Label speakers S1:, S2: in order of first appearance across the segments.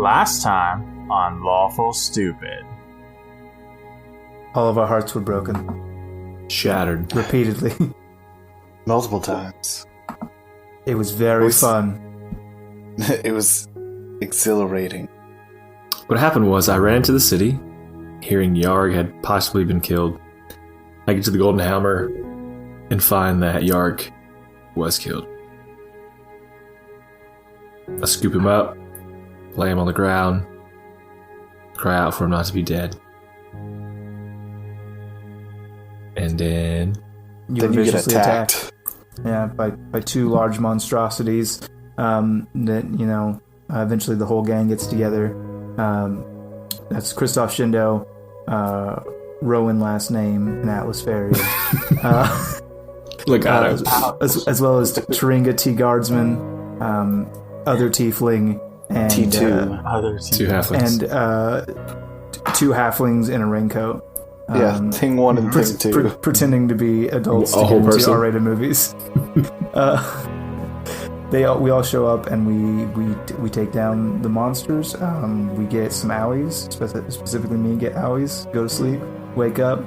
S1: Last time on Lawful Stupid.
S2: All of our hearts were broken.
S3: Shattered.
S2: Repeatedly.
S4: Multiple times.
S2: It was very fun.
S4: It was exhilarating.
S3: What happened was I ran into the city, hearing Yarg had possibly been killed. I get to the Golden Hammer and find that Yarg was killed. I scoop him up, lay him on the ground, cry out for him not to be dead. And then
S2: You
S4: get attacked.
S2: Yeah, by two large monstrosities. That, eventually the whole gang gets together. That's Kristoff Shindo, Rowan last name, and Atlas Fairy.
S3: Legato.
S2: As well as Taringa T Guardsman, other Tiefling, and
S4: T2.
S1: Other
S3: Two halflings.
S2: and two halflings in a raincoat.
S4: Thing 1 and Thing 2.
S2: Pretending to be adults
S3: A
S2: to
S3: whole
S2: get into
S3: person.
S2: R-rated movies. We all show up and we take down the monsters. We get some owies, specifically me get owies, go to sleep, wake up,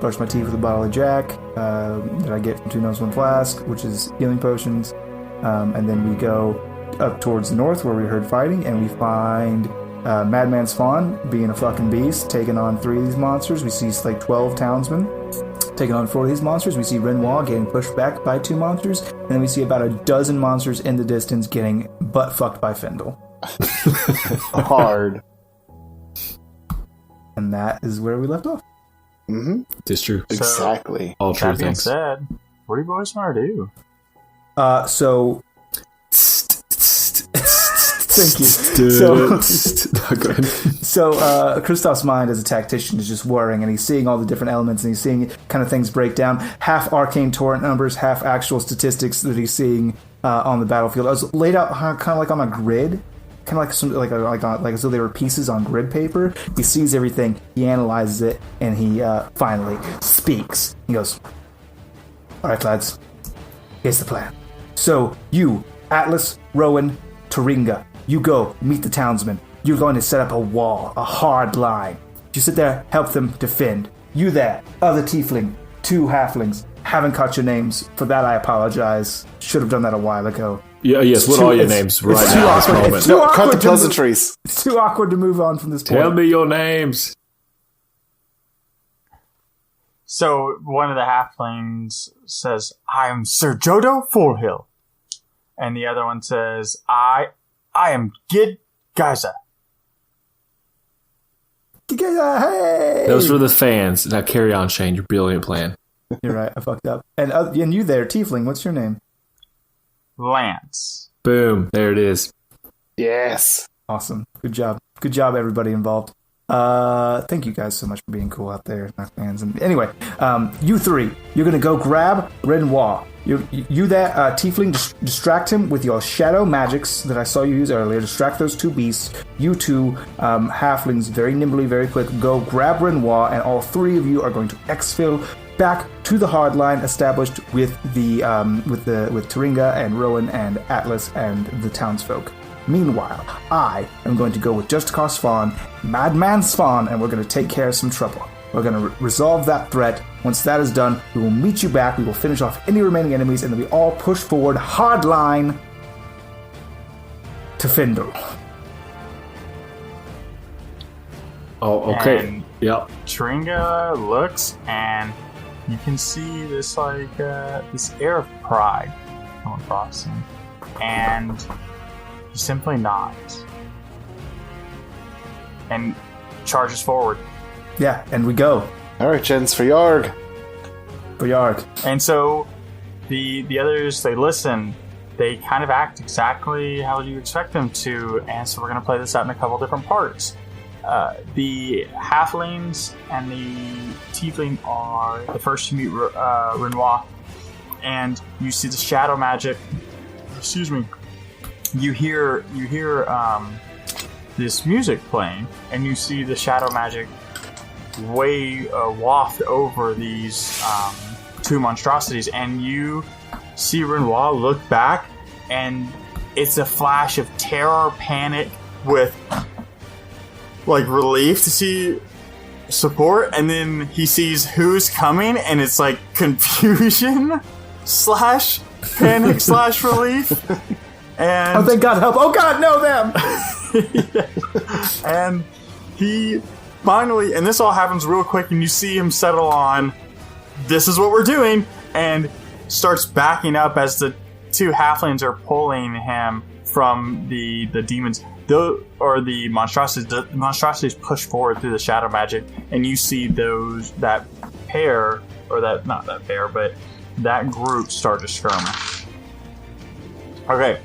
S2: brush my teeth with a bottle of Jack that I get from Two Nose One Flask, which is healing potions, and then we go up towards the north where we heard fighting, and we find Madman Spawn being a fucking beast, taking on 3 of these monsters. We see like 12 townsmen taking on 4 of these monsters. We see Renoir getting pushed back by 2 monsters, and then we see about a dozen monsters in the distance getting butt fucked by Findahl.
S4: Hard.
S2: And that is where we left off.
S4: Mm-hmm.
S3: It's true.
S4: Exactly.
S3: All true
S1: That being
S3: things.
S1: said, what do you boys want to do?
S2: So thank you.
S3: Go ahead.
S2: So Kristoff's mind as a tactician is just whirring, and he's seeing all the different elements, and he's seeing kind of things break down. Half arcane torrent numbers, half actual statistics that he's seeing on the battlefield. It was laid out kind of like on a grid, kind of like as though they were pieces on grid paper. He sees everything, he analyzes it, and he finally speaks. He goes, "All right, lads, here's the plan. So you, Atlas, Rowan, Taringa, you go meet the townsmen. You're going to set up a wall, a hard line. You sit there, help them defend. You there, other tiefling, 2 halflings. Haven't caught your names. For that, I apologize. Should have done that a while ago.
S3: Yeah, yes, what are your names right
S2: it's
S3: now
S2: too
S3: at this
S2: awkward.
S3: moment?
S2: It's too
S4: No, cut the
S2: awkward to move-
S4: pleasantries.
S2: It's too awkward to move on from this point.
S3: Tell me your names.
S1: So one of the halflings says, "I am Sir Jodo Forehill," and the other one says, "I am Gid Gaza."
S2: Hey!
S3: Those were the fans. Now carry on, Shane. Your brilliant plan.
S2: You're right. I fucked up. And you there, tiefling. What's your name?
S1: Lance.
S3: Boom. There it is.
S4: Yes.
S2: Awesome. Good job. Good job, everybody involved. Thank you guys so much for being cool out there, my fans. And anyway, you 3, you're gonna go grab Renoir. You that tiefling, distract him with your shadow magics that I saw you use earlier. Distract those 2 beasts. You 2 halflings, very nimbly, very quick, go grab Renoir, and all 3 of you are going to exfil back to the hard line established with with Taringa and Rowan and Atlas and the townsfolk. Meanwhile, I am going to go with Just Cause Spawn, Madman Spawn, and we're going to take care of some trouble. We're going to resolve that threat. Once that is done, we will meet you back. We will finish off any remaining enemies, and then we all push forward hardline to Findahl.
S3: Oh, okay.
S1: And
S3: Yep.
S1: Taringa looks, and you can see this this air of pride come across him, and he simply nods and charges forward.
S2: Yeah, and we go.
S4: All right, gents, for Yarg.
S2: For Yarg.
S1: And so the others, they listen. They kind of act exactly how you expect them to, and so we're going to play this out in a couple different parts. The halflings and the tiefling are the first to meet Renoir, and you see the shadow magic. Excuse me. You hear this music playing, and you see the shadow magic waft over these 2 monstrosities, and you see Renoir look back, and it's a flash of terror, panic, with like relief to see support, and then he sees who's coming, and it's like confusion slash panic slash relief. And
S2: oh, thank God, help! Oh God, no, them!
S1: And he finally, and this all happens real quick, and you see him settle on, this is what we're doing, and starts backing up as the two halflings are pulling him from the demons, or the monstrosities. The monstrosities push forward through the shadow magic, and you see that pair, or that, not that pair, but that group start to skirmish. Okay.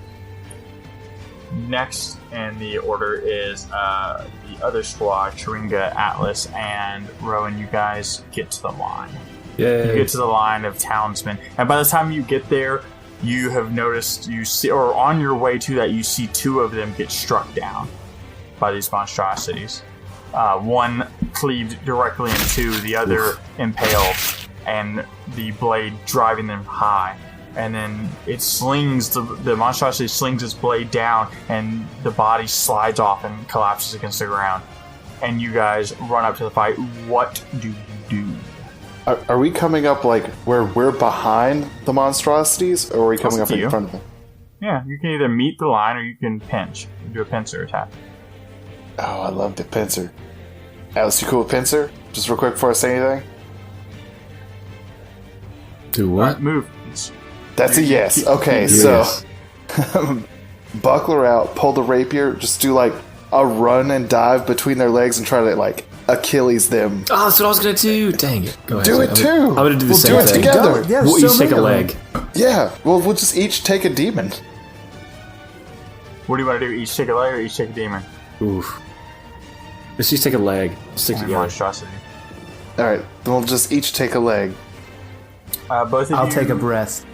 S1: Next in the order is the other squad, Chiringa, Atlas, and Rowan. You guys get to the line.
S3: Yay.
S1: You get to the line of townsmen, and by the time you get there, you have noticed, you see, or on your way to that, you see two of them get struck down by these monstrosities. One cleaved directly in two, the other impaled, and the blade driving them high. And then it slings, the monstrosity slings its blade down, and the body slides off and collapses against the ground. And you guys run up to the fight. What do you do?
S4: Are we coming up like where we're behind the monstrosities, or are we coming up in front of them?
S1: Yeah, you can either meet the line or you can pinch. Do a pincer attack.
S4: Oh, I love the pincer. Alice, you cool with pincer? Just real quick before I say anything.
S3: Do what?
S1: Move.
S4: That's a yes. Okay,
S3: yes.
S4: So buckler out, pull the rapier, just do like a run and dive between their legs and try to like Achilles them.
S3: Oh, that's what I was gonna do. Dang it! Go ahead.
S4: Do it too.
S3: I'm gonna do the
S4: we'll
S3: same
S4: do it
S3: thing.
S4: together.
S2: Yeah,
S3: We'll
S2: so
S3: each take a
S2: many
S3: leg.
S2: of them.
S4: Yeah. Well, we'll just each take a demon.
S1: What do you want to do? Each take a leg or each take a demon?
S3: Oof. Let's just take a leg. Stick together.
S1: Monstrosity.
S4: All right. Then we'll just each take a leg.
S1: Both of
S2: I'll
S1: you
S2: take a breast.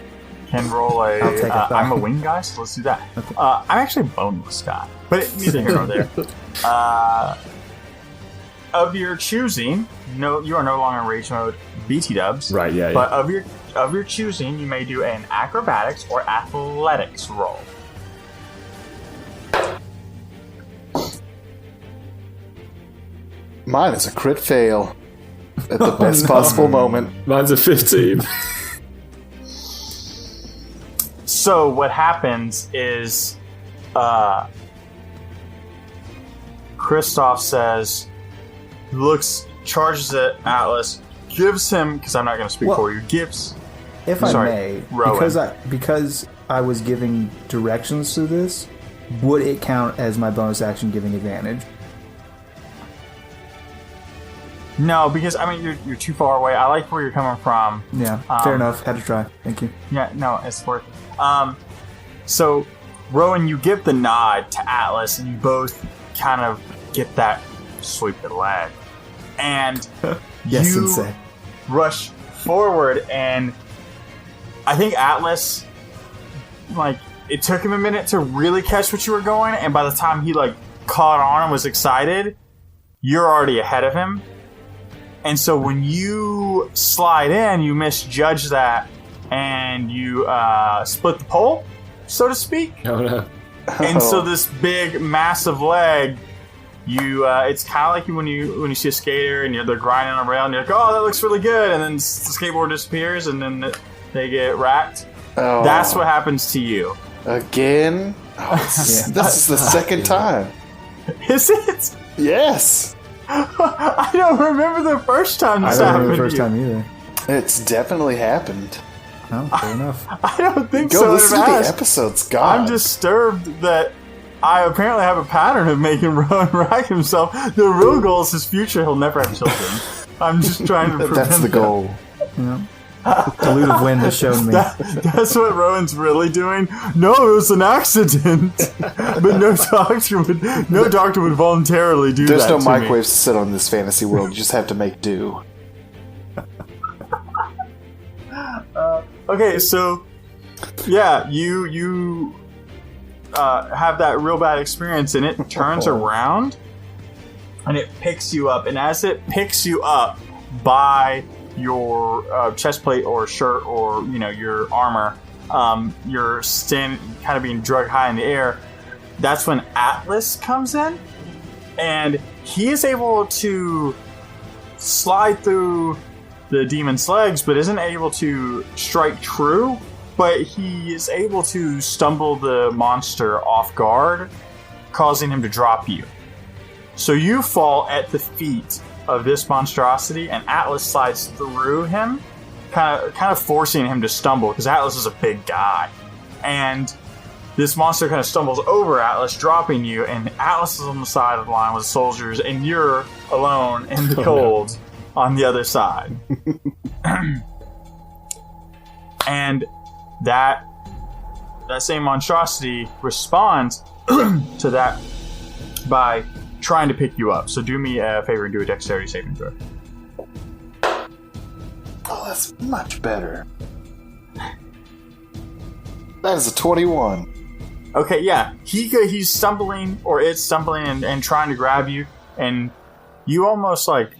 S1: can roll a.
S2: I'll take a thigh.
S1: I'm a wing guy, so let's do that. I'm actually a boneless guy, but neither here nor there. Of your choosing, no, you are no longer in rage mode. BT dubs,
S3: Right? Yeah.
S1: but of your choosing, you may do an acrobatics or athletics roll.
S4: Mine is a crit fail at the best possible moment.
S3: Mine's a 15.
S1: So what happens is, Kristoff says, charges at Atlas, gives him, because I'm not going to speak for you, gives.
S2: If
S1: Sorry,
S2: I may,
S1: Rowan.
S2: because I was giving directions to this, would it count as my bonus action giving advantage?
S1: No, because I mean you're too far away. I like where you're coming from.
S2: Yeah, fair enough. Had to try. Thank you.
S1: Yeah, no, it's worth it. So, Rowan, you give the nod to Atlas, and you both kind of get that sweep the leg. And
S2: Yes,
S1: you
S2: Sensei.
S1: rush forward, and I think Atlas, like, it took him a minute to really catch what you were going, and by the time he, like, caught on and was excited, you're already ahead of him. And so when you slide in, you misjudge that, and you split the pole, so to speak.
S3: Oh no.
S1: And so this big, massive leg, it's kind of like when you see a skater and they're grinding on a rail, and you're like, oh, that looks really good, and then the skateboard disappears, and then they get racked.
S4: Oh.
S1: That's what happens to you.
S4: Again? Oh, this is the second time.
S1: Is it?
S4: Yes.
S1: I don't remember the first time
S2: I
S1: this
S2: don't
S1: happened
S2: remember the first
S1: to you.
S2: time either.
S4: It's definitely happened.
S2: Oh, fair enough.
S1: I don't think
S4: Go
S1: so.
S4: listen
S1: it
S4: to the
S1: has.
S4: episodes, God.
S1: I'm disturbed that I apparently have a pattern of making Rowan rack himself. The real goal is his future. He'll never have children. I'm just trying to prevent
S4: That's the
S1: that.
S4: goal.
S2: Yeah. Dilutive wind has shown me.
S1: That's what Rowan's really doing. No, it was an accident. But no doctor would voluntarily do
S4: There's
S1: that
S4: no
S1: to
S4: microwaves to sit on this fantasy world. You just have to make do.
S1: Okay, so yeah, you have that real bad experience, and it turns around and it picks you up. And as it picks you up by your chest plate or shirt or your armor, you're standing, kind of being dragged high in the air. that's when Atlas comes in, and he is able to slide through the demon's legs, but isn't able to strike true. But he is able to stumble the monster off guard, causing him to drop you. So you fall at the feet of this monstrosity, and Atlas slides through him, kind of forcing him to stumble, because Atlas is a big guy. And this monster kind of stumbles over Atlas, dropping you, and Atlas is on the side of the line with soldiers, and you're alone in the cold on the other side. And that same monstrosity responds to that by trying to pick you up. So do me a favor and do a dexterity saving throw.
S4: Oh, that's much better. That is a 21.
S1: Okay, yeah. He's stumbling, or it's stumbling and trying to grab you, and you almost like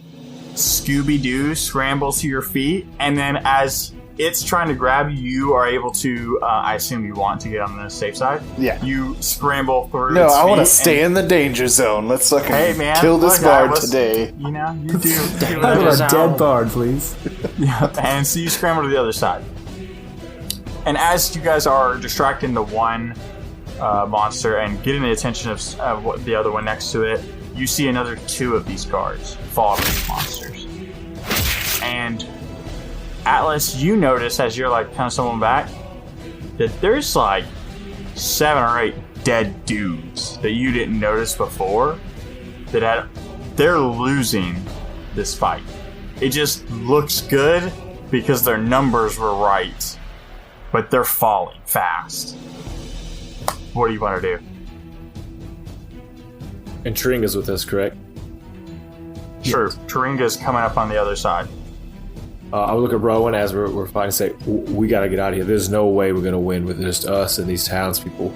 S1: Scooby-Doo scramble to your feet, and then as it's trying to grab you, you are able to, I assume you want to get on the safe side?
S4: Yeah.
S1: You scramble through
S4: No,
S1: its
S4: I want to
S1: feet
S4: stay in the danger zone. Let's fucking kill this bard today.
S1: You know, you do.
S2: Have a dead bard, please.
S1: Yeah, and so you scramble to the other side. And as you guys are distracting the one monster and getting the attention of the other one next to it, you see another 2 of these guards fall off these monsters. And Atlas, you notice as you're like kind of stumbling back that there's like 7 or 8 dead dudes that you didn't notice before. They're losing this fight. It just looks good because their numbers were right, but they're falling fast. What do you want to do?
S3: And Turinga's with us, correct?
S1: Sure, Turinga's coming up on the other side.
S3: I would look at Rowan as we're fighting and say, we gotta get out of here. There's no way we're gonna win with just us and these townspeople.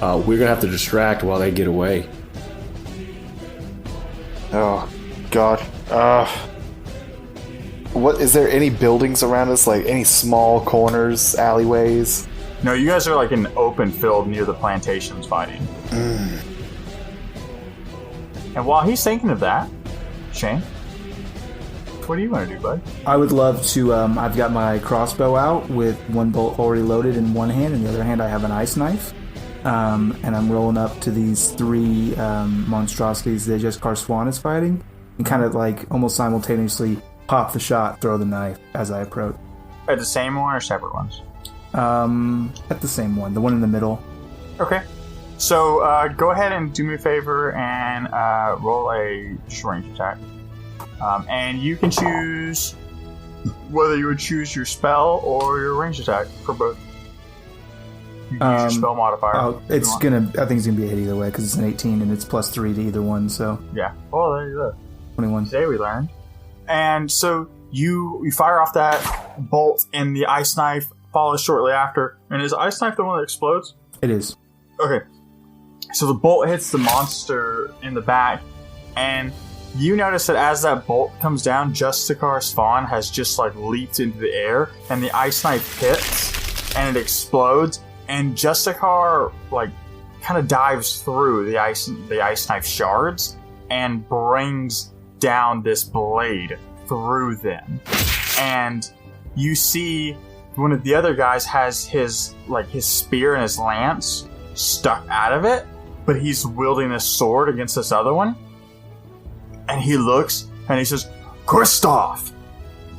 S3: We're gonna have to distract while they get away.
S4: Oh, God. What, is there any buildings around us? Like any small corners, alleyways?
S1: No, you guys are like in an open field near the plantations fighting. And while he's thinking of that, Shane, what do you want to do, bud?
S2: I would love to, I've got my crossbow out with one bolt already loaded in one hand, and the other hand I have an ice knife. And I'm rolling up to these 3 monstrosities that just Karswan is fighting, and kind of like almost simultaneously pop the shot, throw the knife as I approach.
S1: At the same one or separate ones?
S2: At the same one, the one in the middle.
S1: Okay. So go ahead and do me a favor and roll a range attack. And you can choose whether you would choose your spell or your range attack for both. You can use your spell modifier.
S2: I think it's gonna be a hit either way because it's an 18 and it's +3 to either one. So
S1: yeah. Well, there you go.
S2: 21.
S1: Today we learned. And so you fire off that bolt, and the ice knife follows shortly after. And is ice knife the one that explodes?
S2: It is.
S1: Okay. So the bolt hits the monster in the back, and you notice that as that bolt comes down, Justicar's Fawn has just like leaped into the air, and the ice knife hits, and it explodes, and Justicar like kind of dives through the ice knife shards and brings down this blade through them. And you see one of the other guys has his spear and his lance stuck out of it, but he's wielding a sword against this other one. And he looks and he says, "Kristoff,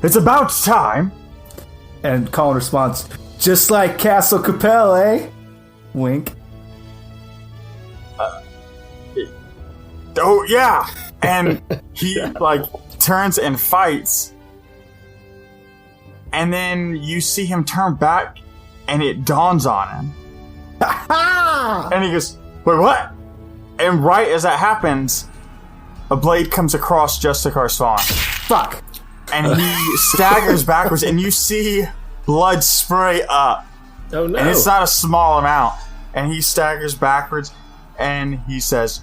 S1: it's about time."
S2: And Colin responds, "Just like Castle Capel, eh?" Wink.
S1: Oh yeah. And he turns and fights. And then you see him turn back, and it dawns on him. And he goes, "Wait, what?" And right as that happens, a blade comes across Justicar's Fawn.
S2: Fuck.
S1: And he staggers backwards, and you see blood spray up.
S3: Oh no.
S1: And it's not a small amount. And he staggers backwards, and he says,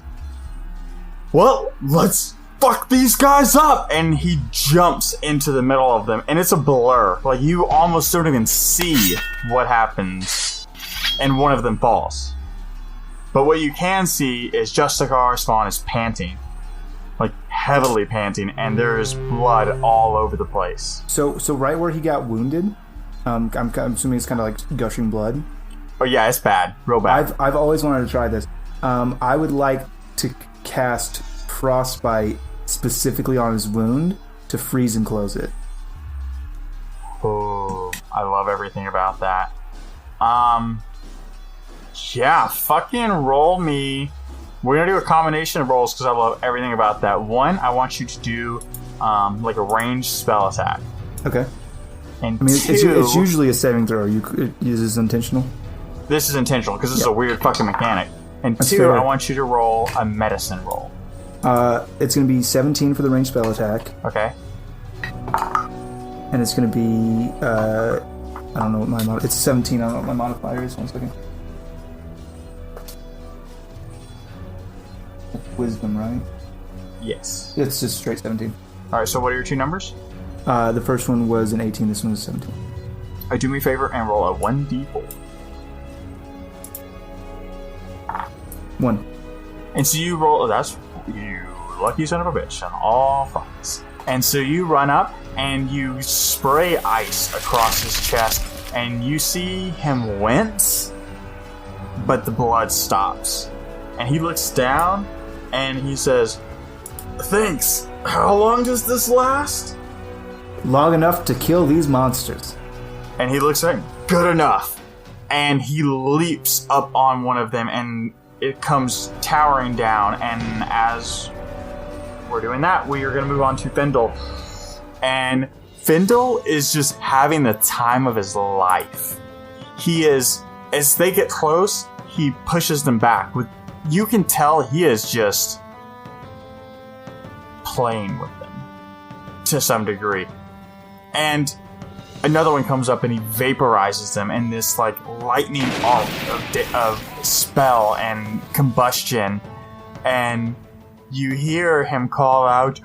S1: "Well, let's fuck these guys up." And he jumps into the middle of them, and it's a blur. Like, you almost don't even see what happens. And one of them falls. But what you can see is Justicar Spawn is panting. Like, heavily panting, and there's blood all over the place.
S2: So right where he got wounded, I'm assuming it's kind of like gushing blood.
S1: Oh yeah, it's bad. Real bad.
S2: I've always wanted to try this. I would like to cast Frostbite specifically on his wound to freeze and close it.
S1: Oh, I love everything about that. Yeah, fucking roll me. We're gonna do a combination of rolls because I love everything about that. One, I want you to do like a ranged spell attack.
S2: Okay.
S1: And
S2: I mean,
S1: two,
S2: it's usually a saving throw. Is this intentional?
S1: This is intentional because this is a weird fucking mechanic. And
S2: That's
S1: two,
S2: fair.
S1: I want you to roll a medicine roll.
S2: It's going to be 17 for the ranged spell attack.
S1: Okay.
S2: And it's going to be, I don't know what my it's 17. I don't know what my modifier is. 1 second. Wisdom, right?
S1: Yes.
S2: It's just straight 17.
S1: All right. So what are your two numbers?
S2: The first one was an 18. This one was 17.
S1: Do me a favor and roll a 1d4.
S2: 1.
S1: And so you roll. That's you lucky son of a bitch on all fronts. And so you run up and you spray ice across his chest, and you see him wince, but the blood stops. And he looks down and he says, "Thanks. How long does this last?"
S2: Long enough to kill these monsters.
S1: And he looks like, "Good enough." And he leaps up on one of them, and it comes towering down. And as we're doing that, we are going to move on to Findahl. And Findahl is just having the time of his life. He is, as they get close, he pushes them back. You can tell he is just playing with them to some degree. And another one comes up and he vaporizes them in this like lightning arc of spell and combustion. And you hear him call out,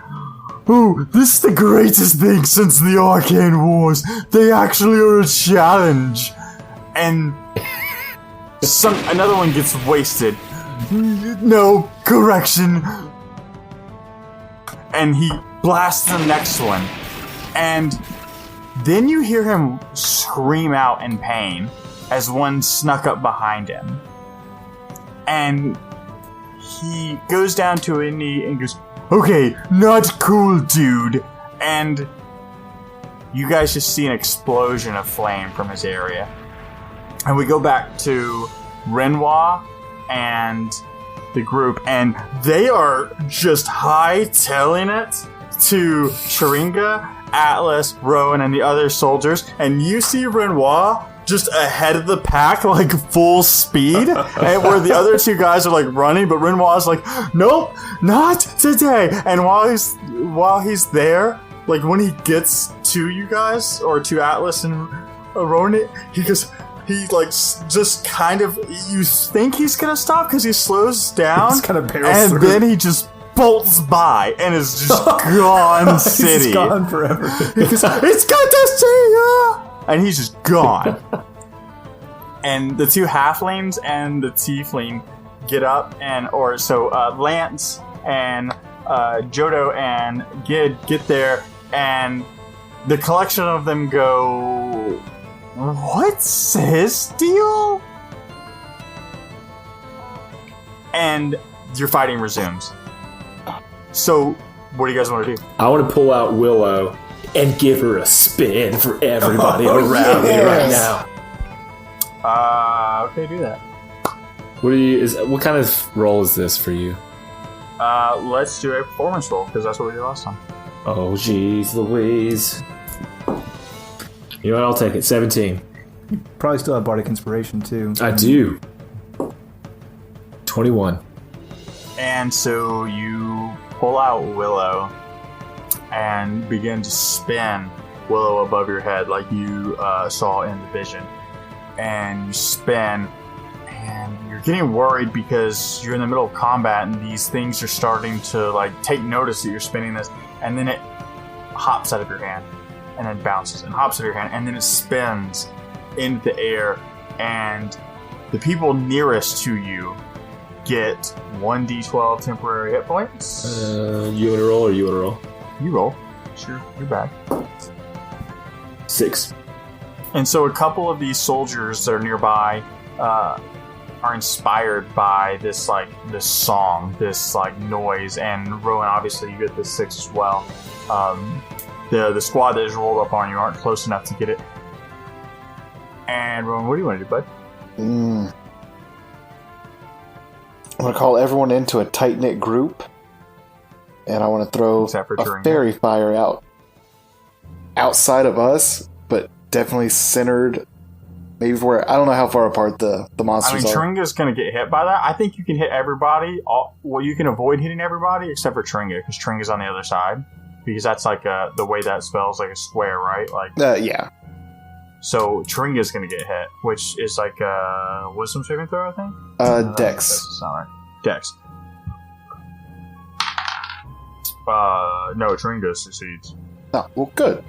S1: "Oh, this is the greatest thing since the Arcane Wars. They actually are a challenge." And another one gets wasted. "No, correction." And he blasts the next one. And then you hear him scream out in pain as one snuck up behind him. And he goes down to a knee and goes, "Okay, not cool, dude." And you guys just see an explosion of flame from his area. And we go back to Renoir and the group, and they are just hightailing it to Sharinga, Atlas, Rowan, and the other soldiers. And you see Renoir just ahead of the pack, like full speed, and where the other two guys are like running, but Renoir's like, "Nope, not today." And while he's there, like when he gets to you guys or to Atlas and Rowan, he like just kind of, you think he's gonna stop because he slows down,
S2: He's kind of barrels
S1: and
S2: through.
S1: then he just bolts by and is just gone city.
S2: He's gone forever.
S1: He goes, "It's good to see ya!" And he's just gone. And the two halflings and the tiefling get up, Lance and Jodo and Gid get there, and the collection of them go, "What's his deal?" And your fighting resumes. So, what do you guys want to do?
S3: I want to pull out Willow and give her a spin for everybody around me right now.
S1: Okay, do that.
S3: What kind of role is this for you?
S1: Let's do a performance roll, because that's what we did last time.
S3: Oh, jeez Louise. You know what? I'll take it. 17.
S2: Probably still have Bardic Inspiration, too.
S3: I do. 21.
S1: And so you pull out Willow and begin to spin Willow above your head like you saw in the vision. And you spin, and you're getting worried because you're in the middle of combat and these things are starting to like take notice that you're spinning this, and then it hops out of your hand and then bounces and hops out of your hand, and then it spins into the air, and the people nearest to you get 1d12 temporary hit points.
S3: You want to roll or you want to roll?
S1: You roll. Sure, you're back.
S3: 6.
S1: And so a couple of these soldiers that are nearby are inspired by this song, this noise, and Rowan, obviously you get this 6 as well. The squad that is rolled up on you aren't close enough to get it. And Rowan, what do you want to do, bud?
S4: I'm going to call everyone into a tight-knit group, and I want to throw a fairy fire out outside of us, but definitely centered, maybe where, I don't know how far apart the monsters are.
S1: Tringa's going to get hit by that. I think you can hit everybody. Well, you can avoid hitting everybody except for Tringa, because Tringa's on the other side. Because that's the way that spell's like a square, right?
S4: Yeah.
S1: So Tringa's going to get hit, which is like a wisdom saving throw, I think?
S4: Dex.
S1: That's not right. Dex. No, Tringa succeeds.
S4: Oh, well, good.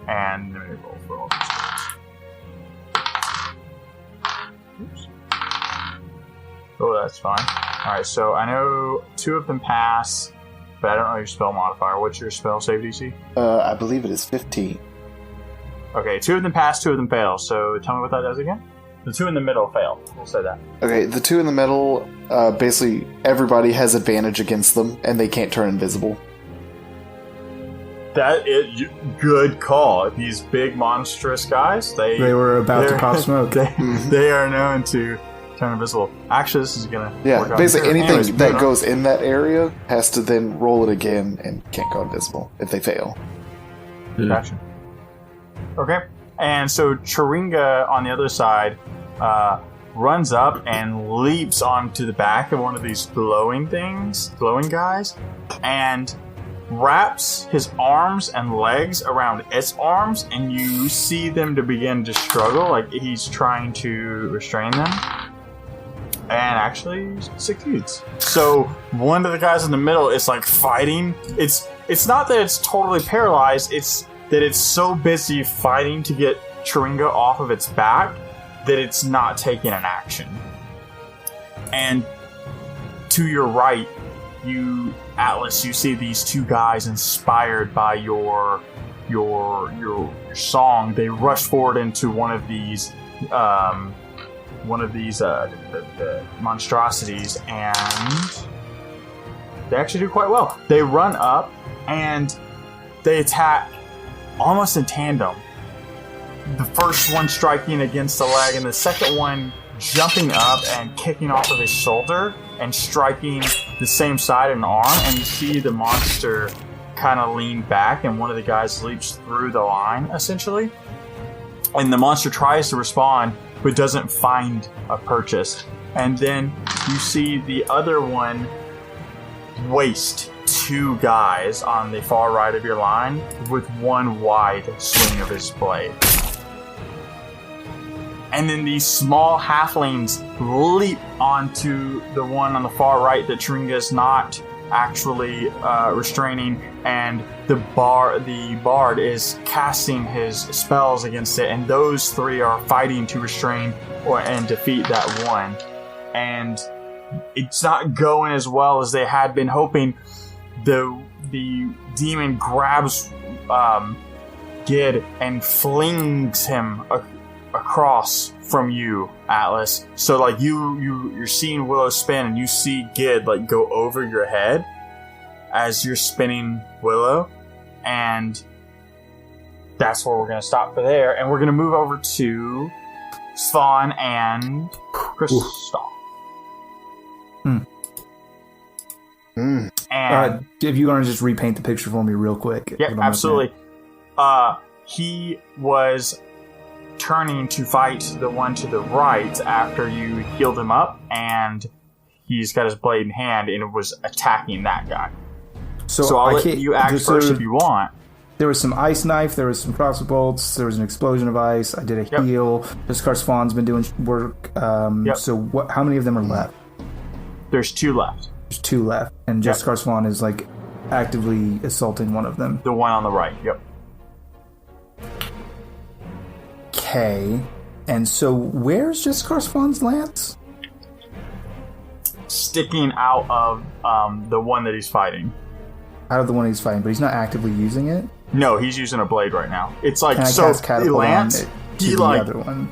S1: And let me roll for all these guys. Oops. Oh, that's fine. Alright, so I know 2 of them pass, but I don't know your spell modifier. What's your spell save DC?
S4: I believe it is 15.
S1: Okay, 2 of them pass, 2 of them fail. So tell me what that does again? The 2 in the middle fail. We'll say that.
S4: Okay, the 2 in the middle, basically everybody has advantage against them, and they can't turn invisible.
S1: That is good call. These big monstrous guys, they
S2: were about to pop smoke.
S1: They are known to turn invisible. Actually, this is gonna work
S4: basically anything
S1: Anyways,
S4: that goes in that area has to then roll it again and can't go invisible if they fail.
S1: Gotcha. Okay, and so Chiringa on the other side runs up and leaps onto the back of one of these glowing guys, and wraps his arms and legs around its arms, and you see them to begin to struggle, like he's trying to restrain them, and actually succeeds. So one of the guys in the middle is fighting. It's not that it's totally paralyzed, it's that it's so busy fighting to get Chiringa off of its back that it's not taking an action. And to your right, Atlas, you see these 2 guys inspired by your song. They rush forward into one of these monstrosities, and they actually do quite well. They run up and they attack almost in tandem. The first one striking against the leg, and the second one jumping up and kicking off of his shoulder and striking the same side of an arm, and you see the monster kind of lean back, and one of the guys leaps through the line, essentially. And the monster tries to respond, but doesn't find a purchase. And then you see the other one waste 2 guys on the far right of your line with 1 wide swing of his blade. And then these small halflings leap onto the one on the far right that Chiringa is not actually restraining, and the bard is casting his spells against it, and those 3 are fighting to restrain and defeat that one. And it's not going as well as they had been hoping. The demon grabs Gid and flings him across from you, Atlas. So you're seeing Willow spin, and you see Gid go over your head as you're spinning Willow, and that's where we're gonna stop for there, and we're gonna move over to Svan and Kristoff. And
S2: if you want to just repaint the picture for me real quick.
S1: Yeah, absolutely. He was turning to fight the one to the right after you healed him up, and he's got his blade in hand and was attacking that guy. So I'll let you act first if you want.
S2: There was some ice knife, there was some crossbow bolts, there was an explosion of ice, I did a heal. Jessica Swan's been doing work. So how many of them are left?
S1: There's 2 left.
S2: There's 2 left, and Jessica Swan is actively assaulting one of them.
S1: The one on the right, yep.
S2: Okay, and so where's Jessica Swan's lance?
S1: sticking out of the one that he's fighting.
S2: Out of the one he's fighting, but he's not actively using it?
S1: No, he's using a blade right now. It's like,
S2: Can I
S1: so
S2: cast catapult
S1: Lance,
S2: on it to the other one?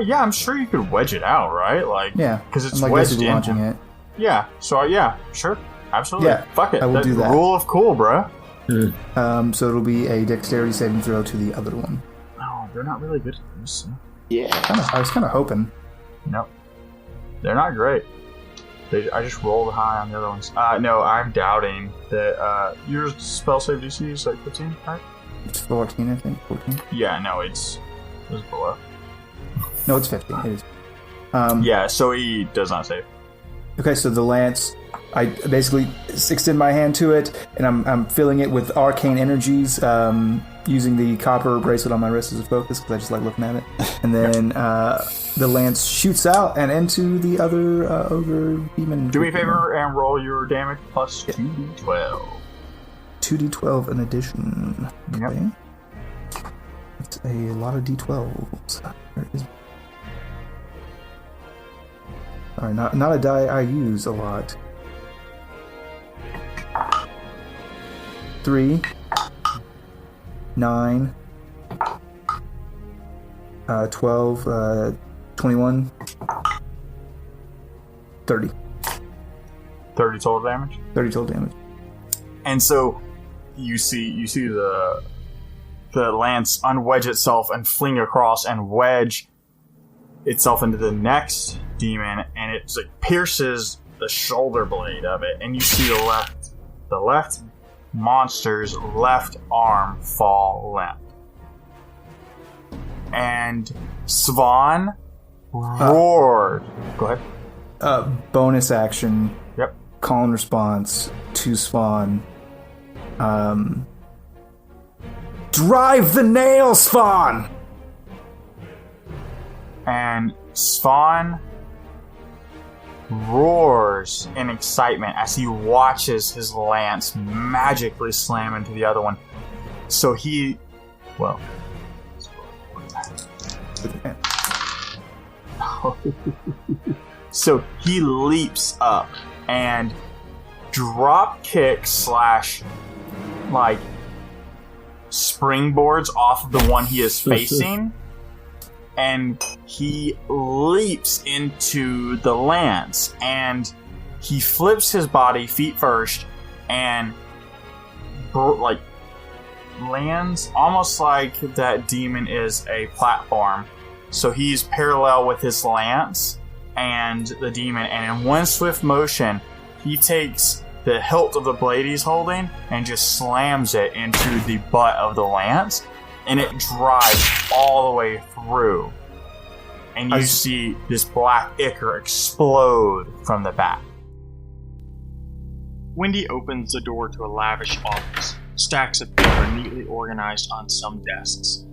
S1: Yeah, I'm sure you could wedge it out, right? Like,
S2: yeah,
S1: because it's
S2: like
S1: wedged in.
S2: Launching it.
S1: Yeah, so yeah, sure, absolutely.
S2: Yeah,
S1: fuck it.
S2: I will do that.
S1: Rule of cool, bro.
S2: So it'll be a dexterity saving throw to the other one.
S1: No, they're not really good at this. So.
S4: Yeah.
S2: I was kind of hoping.
S1: No, they're not great. I just rolled high on the other ones. No, I'm doubting that your spell save DC is like 15, right?
S2: It's 14, I think. 14.
S1: Yeah, no, it's below.
S2: No, it's 15. It is.
S1: Yeah, so he does not save.
S2: Okay, so the lance, I basically extend my hand to it, and I'm filling it with arcane energies, using the copper bracelet on my wrist as a focus, because I just like looking at it. And then the lance shoots out and into the other ogre demon.
S1: Do me a favor and roll your damage plus 2d12.
S2: 2d12 in addition.
S1: Yep.
S2: Okay. It's a lot of d12s. Where is... Alright, not a die I use a lot. 3, 9, 12, 21, 30.
S1: 30 total damage?
S2: 30 total damage.
S1: And so you see the lance unwedge itself and fling across and wedge itself into the next demon, and it like pierces the shoulder blade of it, and you see the left monster's left arm fall limp. And Svan roared. Go ahead.
S2: Bonus action.
S1: Yep.
S2: Call and response to Svan. Drive the nail, Svan!
S1: And Svan roars in excitement as he watches his lance magically slam into the other one. So he... Well... So he leaps up and drop kick / like springboards off of the one he is facing, and he leaps into the lance, and he flips his body feet first and like lands almost like that demon is a platform. So he's parallel with his lance and the demon, and in one swift motion he takes the hilt of the blade he's holding and just slams it into the butt of the lance, and it drives all the way through, and you see this black ichor explode from the back.
S5: Wendy opens the door to a lavish office. Stacks of paper neatly organized on some desks,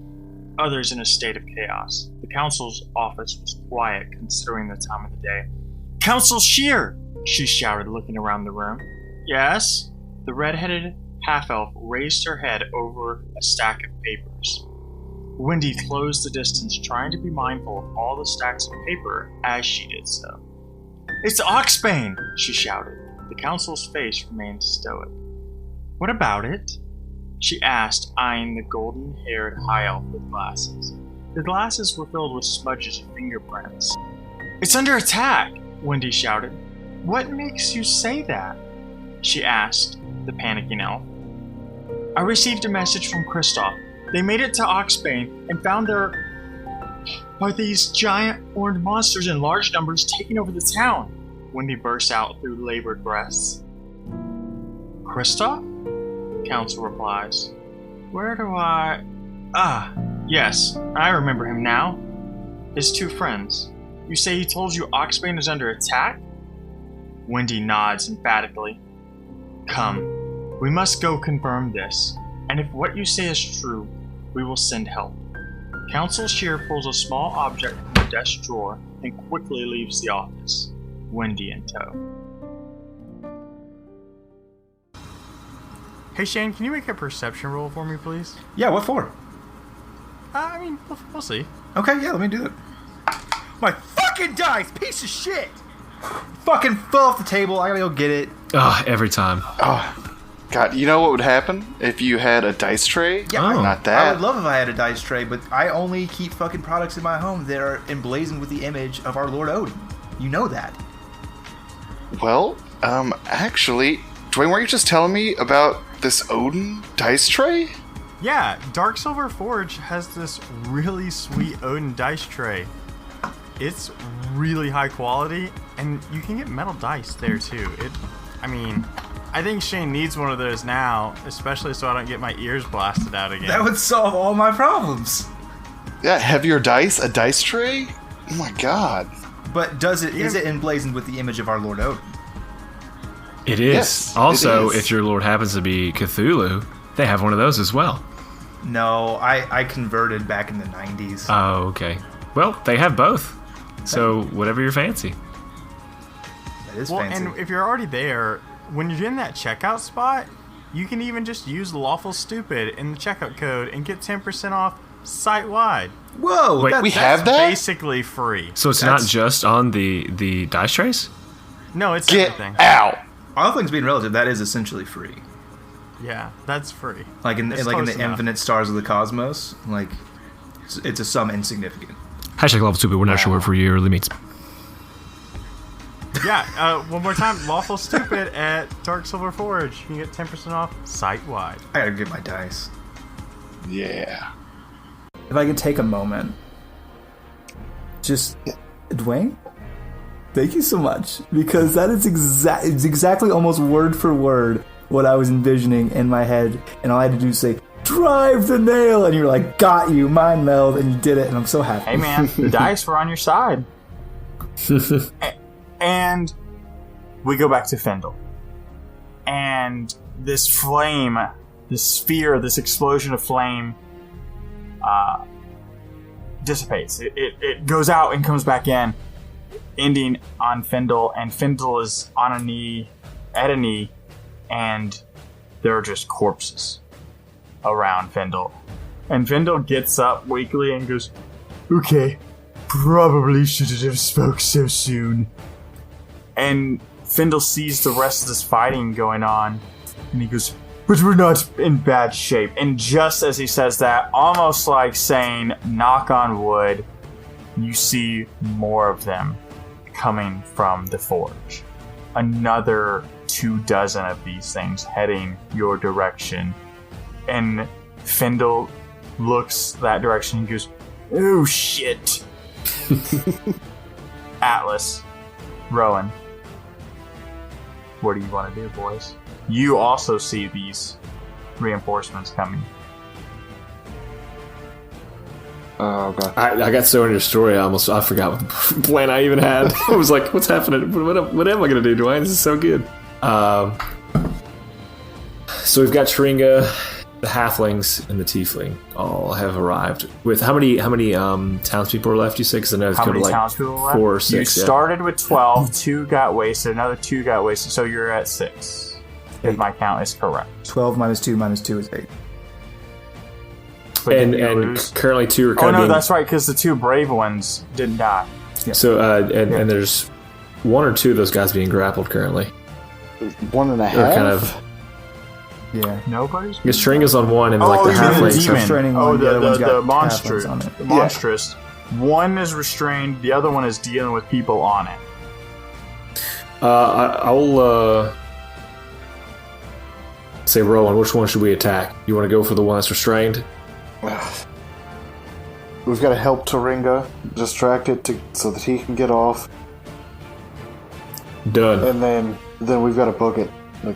S5: others in a state of chaos. The council's office was quiet considering the time of the day. "Council Shear!" she shouted, looking around the room. "Yes?" The red-headed half-elf raised her head over a stack of papers. Wendy closed the distance, trying to be mindful of all the stacks of paper as she did so. "It's Oxbane!" she shouted. The council's face remained stoic. "What about it?" she asked, eyeing the golden-haired high elf with glasses. The glasses were filled with smudges of fingerprints. "It's under attack!" Wendy shouted. "What makes you say that?" she asked the panicking elf. "I received a message from Kristoff. They made it to Oxbane and found there are these giant horned monsters in large numbers taking over the town." Wendy burst out through labored breaths. "Kristoff?" Council replies. "Where do I... Ah, yes, I remember him now. His two friends. You say he told you Oxbane is under attack?" Wendy nods emphatically. "Come, we must go confirm this, and if what you say is true, we will send help." Council Shear pulls a small object from the desk drawer and quickly leaves the office, Wendy in tow.
S6: Hey Shane, can you make a perception roll for me, please?
S2: Yeah, what for?
S6: I mean, we'll see.
S2: Okay, yeah, let me do that. My fucking dice, piece of shit! Fucking fell off the table. I gotta go get it.
S3: Every time.
S4: Oh, God. You know what would happen if you had a dice tray?
S2: Yeah,
S4: Not that.
S2: I would love if I had a dice tray, but I only keep fucking products in my home that are emblazoned with the image of our Lord Odin. You know that.
S4: Well, actually, Dwayne, weren't you just telling me about this Odin dice tray?
S6: Yeah, Dark Silver Forge has this really sweet Odin dice tray. It's really high quality, and you can get metal dice there too. I think Shane needs one of those now, especially so I don't get my ears blasted out again.
S2: That would solve all my problems.
S4: Yeah, heavier dice, a dice tray? Oh my God.
S2: But is it emblazoned with the image of our Lord Odin?
S3: It is.
S4: Yes,
S3: also,
S4: it is.
S3: if your lord happens to be Cthulhu, they have one of those as well.
S2: No, I converted back in the 90s.
S3: Oh, okay. Well, they have both. So, whatever your fancy.
S2: That is fancy.
S6: And if you're already there, when you're in that checkout spot, you can even just use Lawful Stupid in the checkout code and get 10% off site-wide.
S2: Whoa!
S3: Wait,
S4: we
S6: That's
S4: have that?
S6: basically free.
S3: So it's not just on the dice trays?
S6: No, it's
S4: Get
S6: everything.
S4: out.
S2: All things being relative, that is essentially free.
S6: Yeah, that's free.
S2: Like in
S6: It's
S2: the
S6: close enough.
S2: infinite stars of the cosmos, like it's a sum insignificant.
S3: Hashtag Lawful Stupid, we're not sure what for you really means.
S6: Yeah, one more time, Lawful Stupid at Dark Silver Forge. You can get 10% off site-wide.
S2: I gotta get my dice.
S4: Yeah.
S2: If I could take a moment, just Dwayne, thank you so much, because that is exactly almost word for word what I was envisioning in my head, and all I had to do is say, drive the nail, and you're like, got you, mind meld, and you did it, and I'm so happy.
S1: Hey man, the dice were on your side. And we go back to Findahl. And this flame, this sphere, this explosion of flame dissipates. It goes out and comes back in, ending on Findahl, and Findahl is on a knee, and there are just corpses around Findahl. And Findahl gets up weakly and goes, okay, probably shouldn't have spoke so soon. And Findahl sees the rest of this fighting going on, and he goes, but we're not in bad shape. And just as he says that, almost like saying, knock on wood, you see more of them coming from the forge. Another 24 of these things heading your direction. And Findahl looks that direction and goes, oh shit. Atlas, Rowan, what do you want to do, boys? You also see these reinforcements coming.
S4: Oh god.
S3: I got so into your story, I forgot what plan I even had. I was like, what's happening? What am I going to do, Dwayne? This is so good. So we've got Tringa, the halflings, and the tiefling all have arrived. With how many townspeople are left, you say? Because I know it's
S1: How many
S3: like
S1: townspeople left?
S3: 4 or 6.
S1: You started with 12, 2 got wasted, another 2 got wasted, so you're at 6. If my count is correct.
S2: 12 minus 2 minus 2 is 8.
S1: But
S3: And
S1: did you lose?
S3: currently 2 are
S1: Oh
S3: kind
S1: no,
S3: of
S1: that's right, because the 2 brave ones didn't die.
S3: So and there's 1 or 2 of those guys being grappled currently.
S4: 1.5.
S3: They're kind of.
S2: Yeah.
S1: Nobody's.
S3: Because Tringa's on 1 and like the
S1: you mean
S3: halflings.
S1: demon.
S2: restraining
S1: Oh,
S2: one, the other one's
S1: the
S2: got
S1: monstrous.
S2: halflings on it.
S1: The monstrous. One is restrained, the other one is dealing with people on it.
S3: I'll say, Rowan, which one should we attack? You want to go for the one that's restrained?
S4: We've got to help Taringa, distract it so that he can get off,
S3: Done.
S4: and then we've got to book it. Like,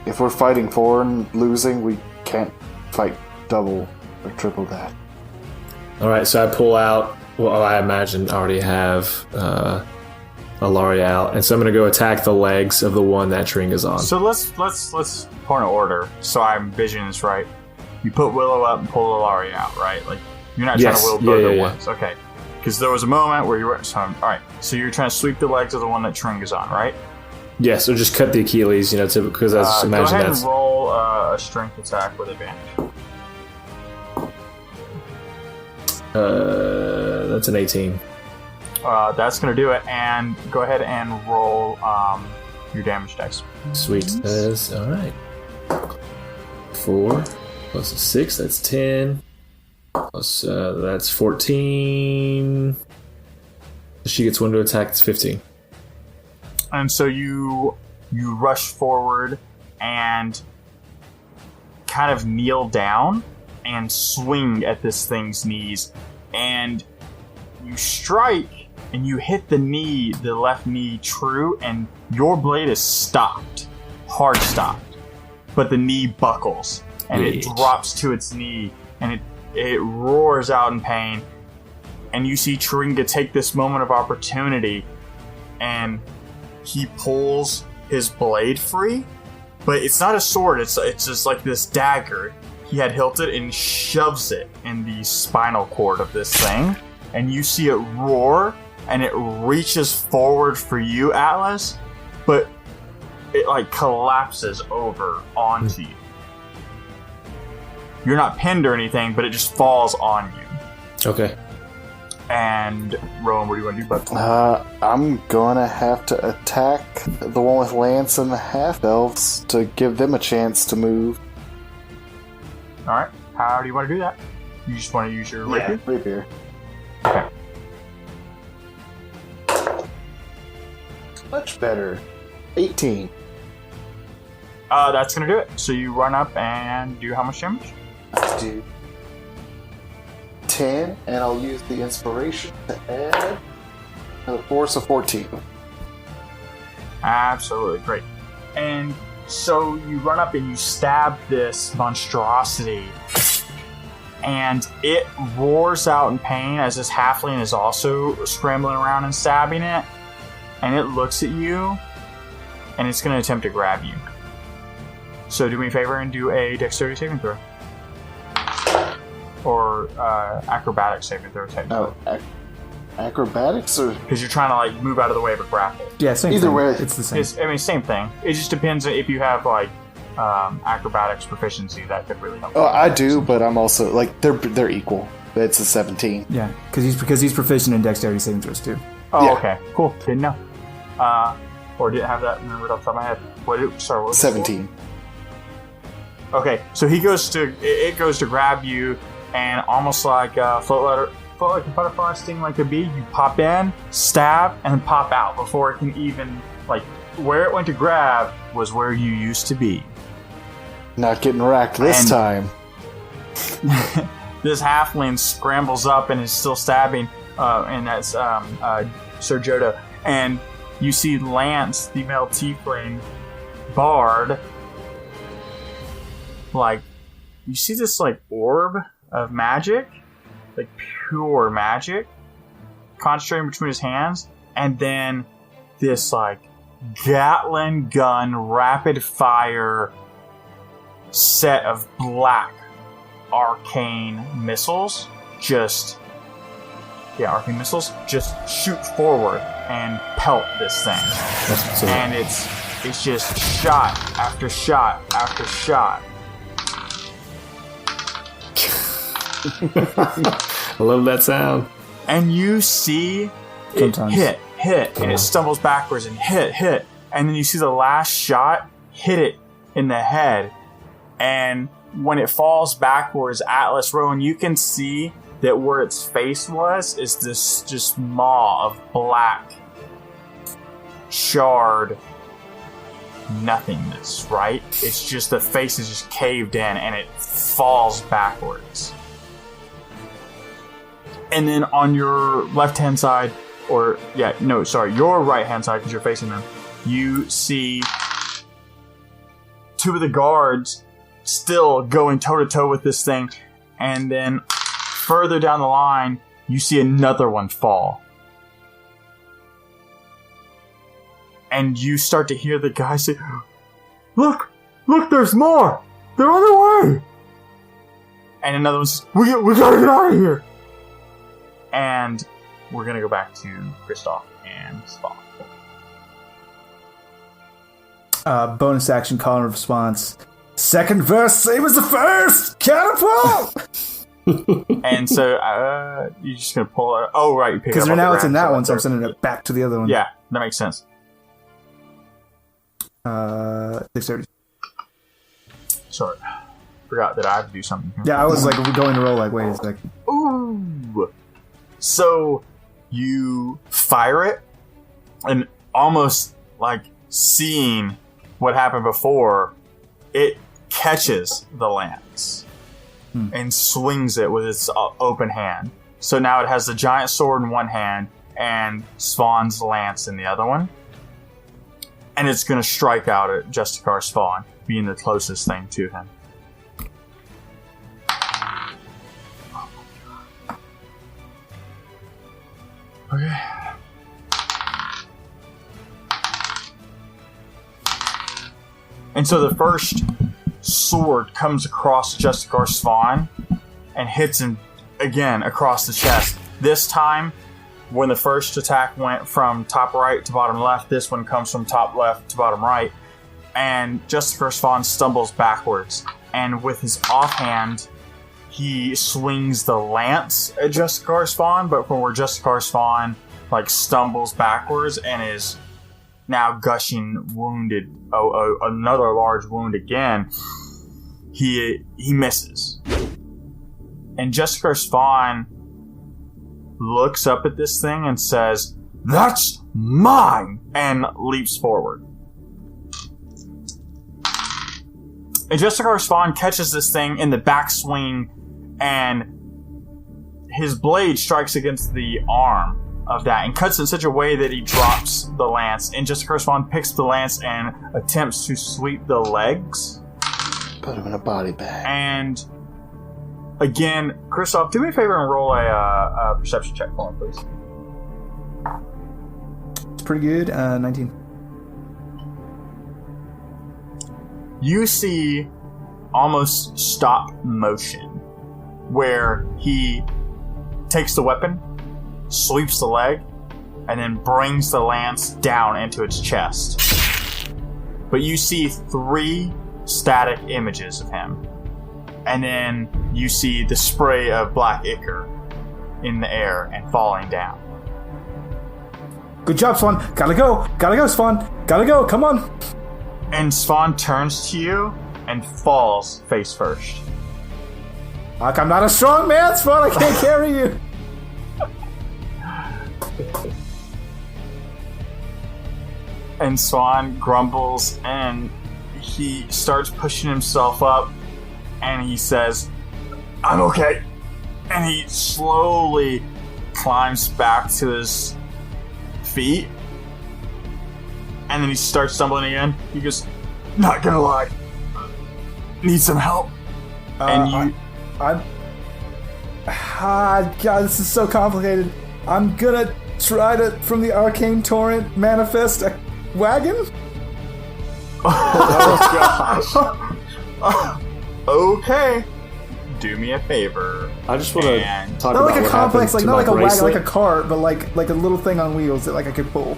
S4: if we're fighting 4 and losing, we can't fight double or triple that.
S3: Alright, so I pull out. Well, I imagine I already have Alaria out, and so I'm going to go attack the legs of the one that Tringa's on.
S1: So let's point of order. So I'm visioning this right. You put Willow up and pull Ilaria out, right? Like you're not trying to will both at once, okay? Because there was a moment where you were. So all right. So you're trying to sweep the legs of the one that Tringa's on, right?
S3: Yes, or just cut the Achilles, because I just
S1: Go
S3: imagine
S1: ahead
S3: that's.
S1: and roll a strength attack with advantage.
S3: That's an 18.
S1: That's going to do it. And go ahead and roll your damage dice.
S3: Sweet. All right. 4 plus a 6, that's 10. Plus, that's 14. She gets one to attack, it's 15.
S1: And so you rush forward and kind of kneel down and swing at this thing's knees. And you strike and you hit the left knee true, and your blade is stopped. Hard stopped. But the knee buckles and it drops to its knee and it roars out in pain. And you see Tringa take this moment of opportunity and he pulls his blade free, but it's not a sword, it's just like this dagger he had hilted, and shoves it in the spinal cord of this thing. And you see it roar and it reaches forward for you, Atlas, but it like collapses over onto you. You're not pinned or anything, but it just falls on you.
S3: Okay.
S1: And Rowan, what do you want to do, bud?
S4: I'm gonna have to attack the one with Lance and the half-elves to give them a chance to move.
S1: Alright, how do you want to do that? You just want to use your rapier?
S4: Rapier.
S1: Okay.
S4: Much better. 18.
S1: That's gonna do it. So you run up and do how much damage?
S4: I do 10, and I'll use the inspiration to add a force of 14.
S1: Absolutely, great. And so you run up and you stab this monstrosity, and it roars out in pain as this halfling is also scrambling around and stabbing it, and it looks at you, and it's going to attempt to grab you. So do me a favor and do a dexterity saving throw. Or acrobatics saving throw, technically.
S4: Oh, acrobatics? Or
S1: because you're trying to like move out of the way of a grapple.
S2: Yeah, same
S4: Either
S2: thing.
S4: way.
S2: It's the same.
S1: Same thing. It just depends if you have like acrobatics proficiency. That could really help.
S4: Oh, I do, but I'm also like they're equal. It's a 17.
S2: Yeah, because he's proficient in dexterity saving throws too.
S1: Oh,
S4: Yeah.
S1: Okay, cool. Didn't know. Or didn't have that remembered off the top of my head. What was it?
S4: 17.
S1: Okay, so it goes to grab you, and almost like float like a butterfly, sting like a bee. You pop in, stab, and then pop out before it can even like where it went to grab was where you used to be.
S4: Not getting racked this time.
S1: This halfling scrambles up and is still stabbing, and that's Sir Jodo. And you see Lance, the male tiefling bard, like, you see this, like, orb of magic, like, pure magic, concentrating between his hands, and then this, like, Gatling gun, rapid-fire set of black arcane missiles arcane missiles just shoot forward and pelt this thing. And it's just shot after shot after shot.
S3: I love that sound.
S1: And you see it hit, and it stumbles backwards and hit, and then you see the last shot hit it in the head. And when it falls backwards, Atlas, Rowan, you can see that where its face was is this just maw of black, charred nothingness, right? It's just the face is just caved in and it falls backwards. And then on your left-hand side, your right-hand side, because you're facing them, you see two of the guards still going toe-to-toe with this thing, and then further down the line, you see another one fall. And you start to hear the guy say, Look, there's more! They're on their way! And another one says, We gotta get out of here! And we're gonna go back to Kristoff and Spock.
S2: Bonus action, call and response. Second verse, same as the first! Catapult!
S1: And so you're just gonna pull it. Oh, right, you pick it up.
S2: Because now it's in that one, so I'm sending it back to the other one.
S1: Yeah, that makes sense.
S2: Dexterity.
S1: Sorry, forgot that I have to do something here.
S2: Yeah, I was like going to roll. Like, wait a second.
S1: Ooh. So you fire it, and almost like seeing what happened before, it catches the lance and swings it with its open hand. So now it has the giant sword in one hand and Spawn's lance in the other one. And it's going to strike out at Justicar Spawn, being the closest thing to him. Okay. And so the first sword comes across Justicar Spawn and hits him again across the chest. This time, when the first attack went from top right to bottom left, this one comes from top left to bottom right. And Justicar Spawn stumbles backwards. And with his offhand, he swings the lance at Justicar Spawn, but from where Justicar Spawn stumbles backwards and is now gushing wounded, another large wound again, he misses. And Justicar Spawn looks up at this thing and says, "That's mine!" and leaps forward. And Justicar Spawn catches this thing in the backswing, and his blade strikes against the arm of that and cuts in such a way that he drops the lance. And Justicar Spawn picks the lance and attempts to sweep the legs.
S4: Put him in a body bag.
S1: And again, Kristoff, do me a favor and roll a perception check for him, please.
S2: It's pretty good. 19.
S1: You see almost stop motion where he takes the weapon, sweeps the leg, and then brings the lance down into its chest. But you see 3 static images of him. And then you see the spray of black ichor in the air and falling down.
S2: Good job, Spawn. Gotta go, Spawn. Gotta go, come on.
S1: And Spawn turns to you and falls face first.
S2: Like, I'm not a strong man, Spawn. I can't carry you.
S1: And Spawn grumbles and he starts pushing himself up and he says, "I'm okay." And he slowly climbs back to his feet. And then he starts stumbling again. He goes, "Not gonna lie, need some help." And
S2: God, this is so complicated. I'm gonna try to, from the arcane torrent, manifest a wagon?
S1: Oh gosh. Okay. Do me a favor.
S3: I just want to talk
S2: not
S3: about
S2: like a complex,
S3: what
S2: not like a
S3: bracelet.
S2: wagon, like a cart, but like a little thing on wheels that I could pull.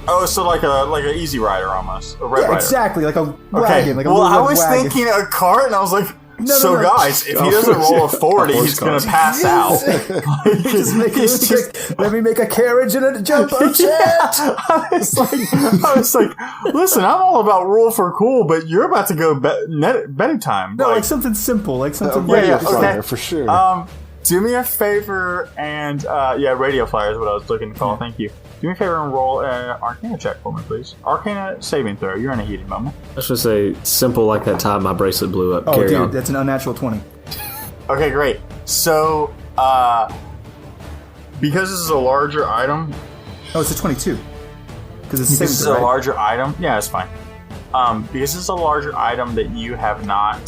S1: Oh, so like an Easy Rider almost, a Red Rider.
S2: Exactly, like a wagon.
S1: Okay.
S2: Like a
S1: well, I
S2: little
S1: was
S2: wagon.
S1: thinking a cart, and I was like,
S2: No.
S1: guys, if he doesn't roll a 40, he's going to pass out.
S2: Let me make a carriage and a jump jet.
S1: I was like, listen, I'm all about rule for cool, but you're about to go betting time.
S2: No, like something simple, like something
S4: radio
S2: okay.
S4: flyer for sure.
S1: Do me a favor and radio flyer is what I was looking to call. Thank you. Do me a favor and roll an Arcana check for me, please. Arcana saving throw. You're in a heated moment.
S3: I was going to say, simple like that time my bracelet blew up.
S2: Oh,
S3: Carry
S2: dude,
S3: on.
S2: that's an unnatural 20.
S1: Okay, great. So, because this is a larger item...
S2: Oh, it's a 22. Because it's
S1: This is
S2: saving
S1: a
S2: throw, right?
S1: larger item. Yeah, it's fine. Because this is a larger item that you have not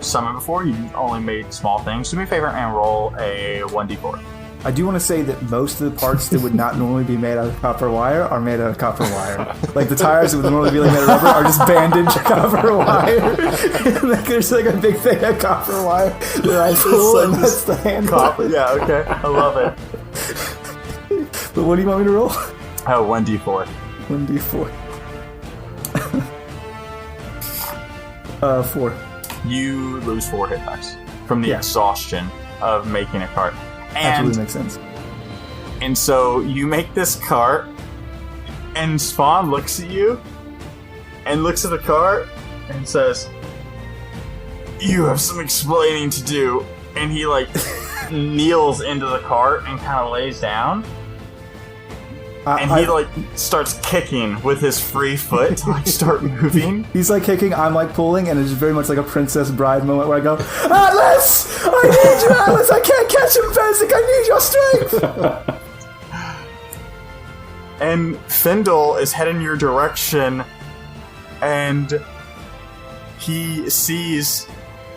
S1: summoned before. You've only made small things. Do me a favor and roll a 1d4.
S2: I do want to say that most of the parts that would not normally be made out of copper wire are made out of copper wire. Like the tires that would normally be made out of rubber are just bandaged copper wire. Like there's like a big thing of copper wire that I pull and that's the handle.
S1: Yeah, okay. I love it.
S2: But what do you want me to roll?
S1: Oh, 1d4.
S2: 1d4. 4.
S1: you lose 4 hit dice from the exhaustion of making a cart.
S2: Absolutely makes sense.
S1: And so you make this cart, and Spawn looks at you, and looks at the cart, and says, "You have some explaining to do." And he, like, kneels into the cart and kind of lays down. And he, like, starts kicking with his free foot to, like, start moving.
S2: He's, like, kicking, I'm, like, pulling, and it's very much like a Princess Bride moment where I go, "Atlas! I need you, Atlas! I can't catch him, Fezzik! I need your strength!"
S1: And Findahl is heading your direction, and he sees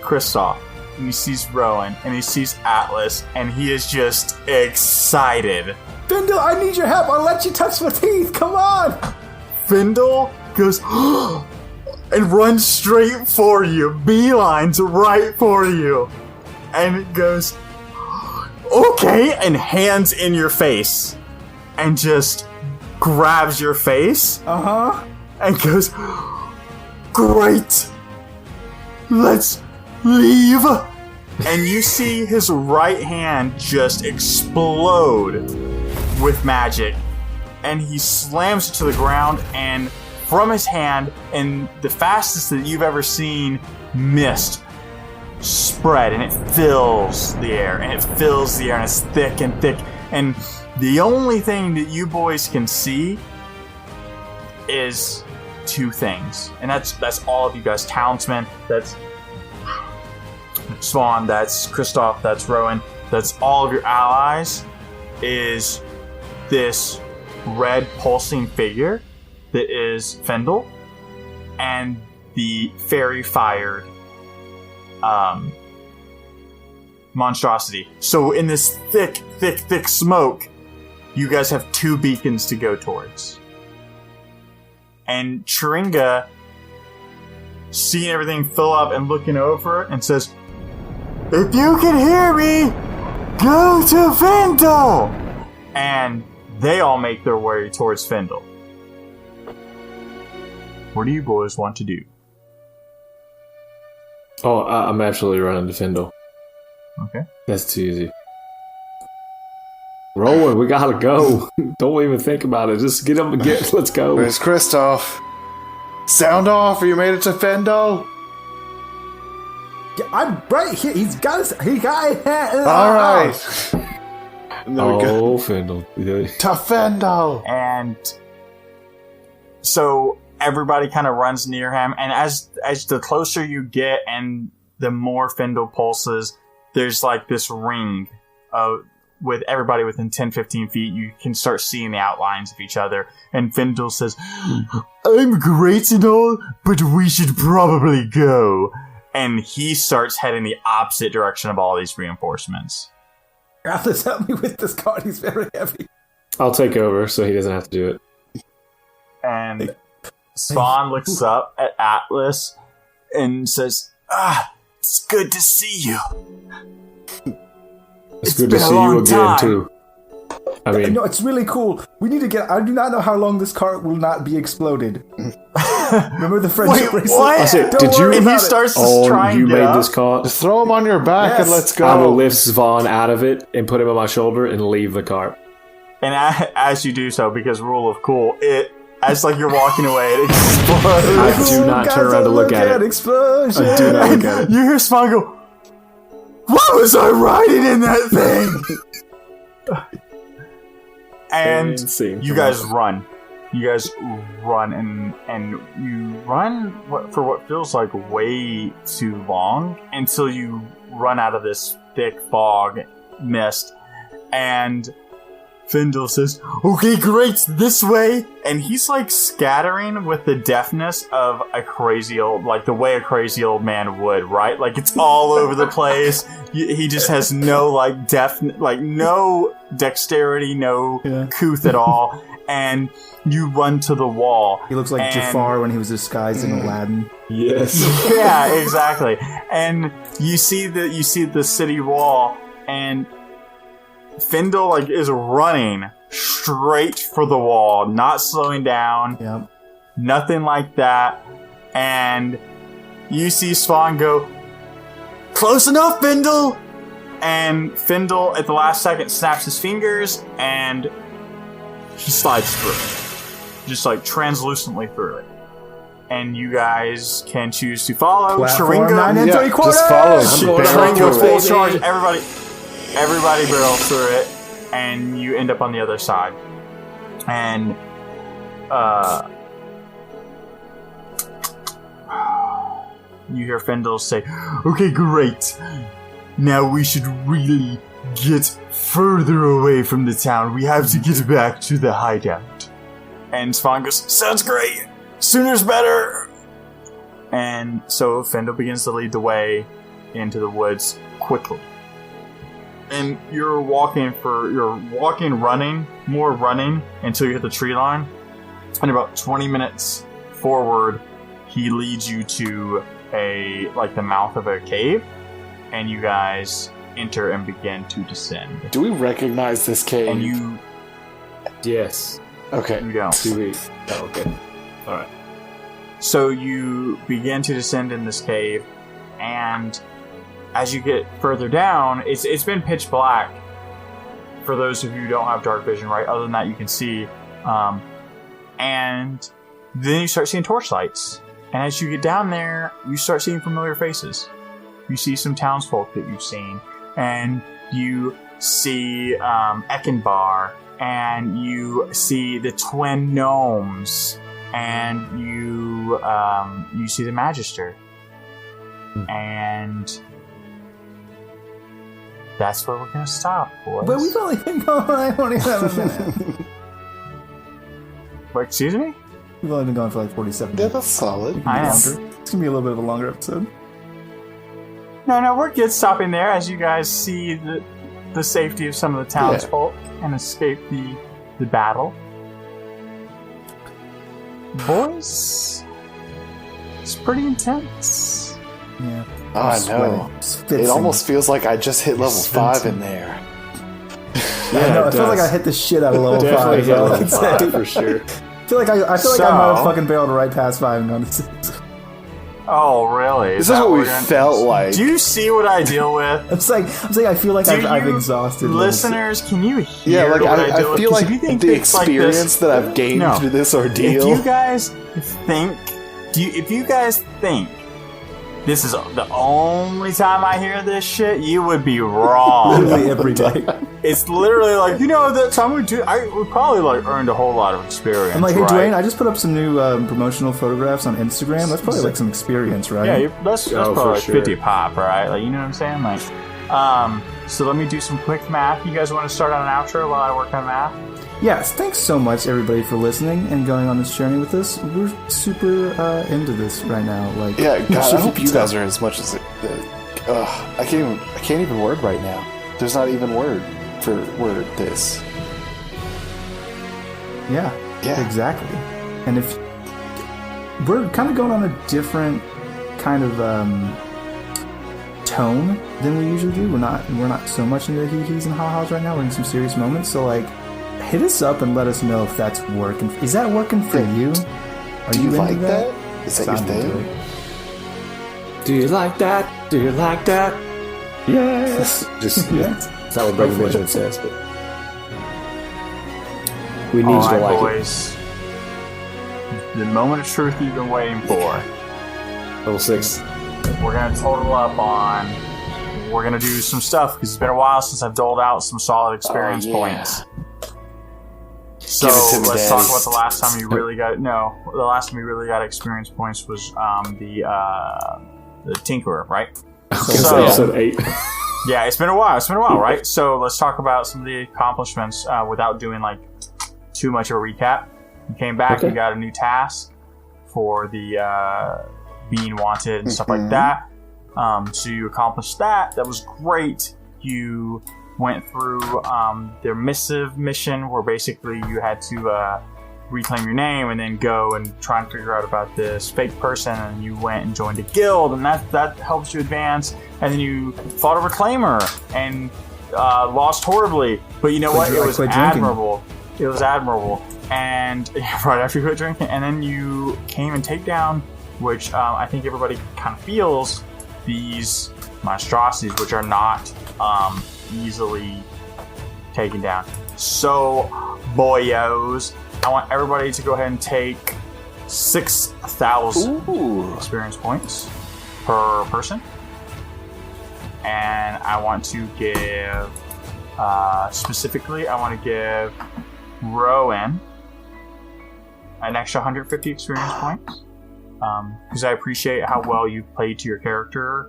S1: Kristoff, and he sees Rowan, and he sees Atlas, and he is just excited.
S2: Findahl, I need your help. I'll let you touch my teeth. Come on.
S1: Findahl goes and runs straight for you. Beelines right for you. And it goes, "Okay," and hands in your face. And just grabs your face. And goes, "Great. Let's leave." And you see his right hand just explode with magic, and he slams it to the ground, and from his hand, in the fastest that you've ever seen, mist spread, and it fills the air, and it's thick and thick, and the only thing that you boys can see is 2 things, and that's all of you guys. Townsmen, that's Swan, that's Kristoff, that's Rowan, that's all of your allies, is this red pulsing figure that is Findahl, and the fairy fired monstrosity. So in this thick smoke, you guys have 2 beacons to go towards. And Chiringa, seeing everything fill up and looking over, and says, "If you can hear me, go to Findahl!" And they all make their way towards Findahl. What do you boys want to do?
S3: Oh, I'm absolutely running to Findahl.
S1: Okay.
S3: That's too easy. Rowan, we gotta go. Don't even think about it. Just get him. Let's go.
S4: Where's Kristoff? Sound off, or you made it to Findahl?
S2: Yeah, I'm right here. He got it.
S4: All right.
S3: Oh, Findahl.
S4: To Findahl.
S1: And so everybody kind of runs near him, and as the closer you get and the more Findahl pulses, there's like this ring with everybody within 10-15 feet. You can start seeing the outlines of each other, and Findahl says, "I'm great and all, but we should probably go." And he starts heading the opposite direction of all these reinforcements.
S2: Atlas, help me with this card. He's very heavy.
S3: I'll take over so he doesn't have to do it.
S1: And Spawn looks up at Atlas and says, "It's good to see you.
S3: It's good to see you again, too." I mean,
S2: no, it's really cool. We need to get. I do not know how long this cart will not be exploded. Remember the friendship bracelet?
S1: What?
S3: I said, did you?
S1: And he starts to try and
S3: you
S1: get
S3: made
S1: up.
S3: this cart.
S4: Just throw him on your back and let's go.
S3: I will lift Svon out of it and put him on my shoulder and leave the cart.
S1: And as you do so, because rule of cool, as like you're walking away, it explodes.
S3: I do not turn around to look at it.
S2: Explosion.
S3: I do not look at it.
S1: You hear Spawn go, "What was I riding in that thing?" And you guys run. You guys run, and you run for what feels like way too long until you run out of this thick fog mist. And Findahl says, "Okay, great, this way." And he's like scattering with the deftness of a crazy old, like the way a crazy old man would, right? Like it's all over the place. He just has no no dexterity, no couth at all. And you run to the wall.
S2: He looks like Jafar when he was disguised in Aladdin.
S3: Yes.
S1: Yeah, exactly. And you see the city wall, and Findahl is running straight for the wall, not slowing down.
S2: Yep.
S1: Nothing like that. And you see Swan go, Close enough, Findahl! And Findahl, at the last second, snaps his fingers, and he slides through it. Just like translucently through it. And you guys can choose to follow.
S2: Platform
S1: Sharinga,
S2: 9 and 3/4.
S4: Just follow.
S1: Sharinga full charge. Everybody barrel through it, and you end up on the other side. And you hear Findahl say, "Okay, great. Now we should really get further away from the town. We have to get back to the hideout." And Spawn goes, "Sounds great. Sooner's better." And so Findahl begins to lead the way into the woods quickly. And you're running until you hit the tree line. And about 20 minutes forward, he leads you to the mouth of a cave. And you guys enter and begin to descend.
S4: Do we recognize this cave?
S1: And you...
S3: Yes.
S4: Okay.
S1: You don't.
S3: Do we? Oh, okay. Alright.
S1: So you begin to descend in this cave, and as you get further down, it's been pitch black for those of you who don't have dark vision, right? Other than that, you can see. And then you start seeing torchlights. And as you get down there, you start seeing familiar faces. You see some townsfolk that you've seen. And you see Eckenbar. And you see the twin gnomes. And you see the Magister. And that's where we're going to stop, boys.
S2: But we've only been going for like 47 minutes.
S1: What, excuse me?
S2: We've only been going for like 47
S4: Yeah,
S2: minutes.
S4: that's solid.
S1: I am.
S2: It's going to be a little bit of a longer episode.
S1: No, we're good stopping there as you guys see the safety of some of the townsfolk and escape the battle. Boys, it's pretty intense.
S2: Yeah.
S4: Oh, I know. It almost feels like I just hit level 5 in there.
S2: Yeah, I know. It feels like I hit the shit out of level 5.
S3: Definitely level 5 for sure.
S2: I feel like I might have fucking barreled right past 5 and gone to 6.
S1: Oh, really?
S4: This is what we felt like.
S1: Do you see what I deal with?
S2: I'm saying I feel like I've exhausted.
S1: Listeners, can you hear what I deal with?
S4: I feel like the experience that I've gained through this ordeal.
S1: If you guys think this is the only time I hear this shit, you would be wrong.
S2: Literally every day.
S1: It's literally like, that time we probably earned a whole lot of experience.
S2: I'm like, hey,
S1: right?
S2: Dwayne, I just put up some new promotional photographs on Instagram. That's probably like some experience, right?
S1: Yeah, that's probably like 50 pop, right? Like, you know what I'm saying? Like, so let me do some quick math. You guys want to start on an outro while I work on math?
S2: Yes, thanks so much, everybody, for listening and going on this journey with us. We're super into this right now. Like,
S4: yeah, God, I hope you guys are as much as I can't even word right now. There's not even word for word this.
S2: Yeah, exactly. And if we're kind of going on a different kind of tone than we usually do. We're not so much into the hee-hees and ha-has right now. We're in some serious moments. So hit us up and let us know if that's working. Is that working for you? Are
S4: you
S2: into
S4: like that? Is that your thing?
S3: Do you like that? Do you like that? Yes. Just that's not what Breaking Benjamin says, but we need you to like
S1: boys. The moment of truth you've been waiting for.
S3: Level 6.
S1: We're gonna total up on. We're gonna do some stuff because it's been a while since I've doled out some solid experience points. So let's talk about the last time you really got. No, the last time you really got experience points was the Tinkerer, right?
S3: So episode 8.
S1: Yeah, it's been a while, right? So let's talk about some of the accomplishments without doing too much of a recap. You came back, you got a new task for the being wanted and stuff like that. So you accomplished that. That was great. You went through their missive mission where basically you had to reclaim your name and then go and try and figure out about this fake person, and you went and joined a guild, and that helps you advance. And then you fought a reclaimer and lost horribly, but you know what? It was admirable. It was admirable. And right after you quit drinking, and then you came and take down, which I think everybody kind of feels these monstrosities, which are not easily taken down. So, boyos, I want everybody to go ahead and take 6,000 experience points per person. And I want to give, specifically, I want to give Rowan an extra 150 experience points. Because I appreciate how well you played to your character.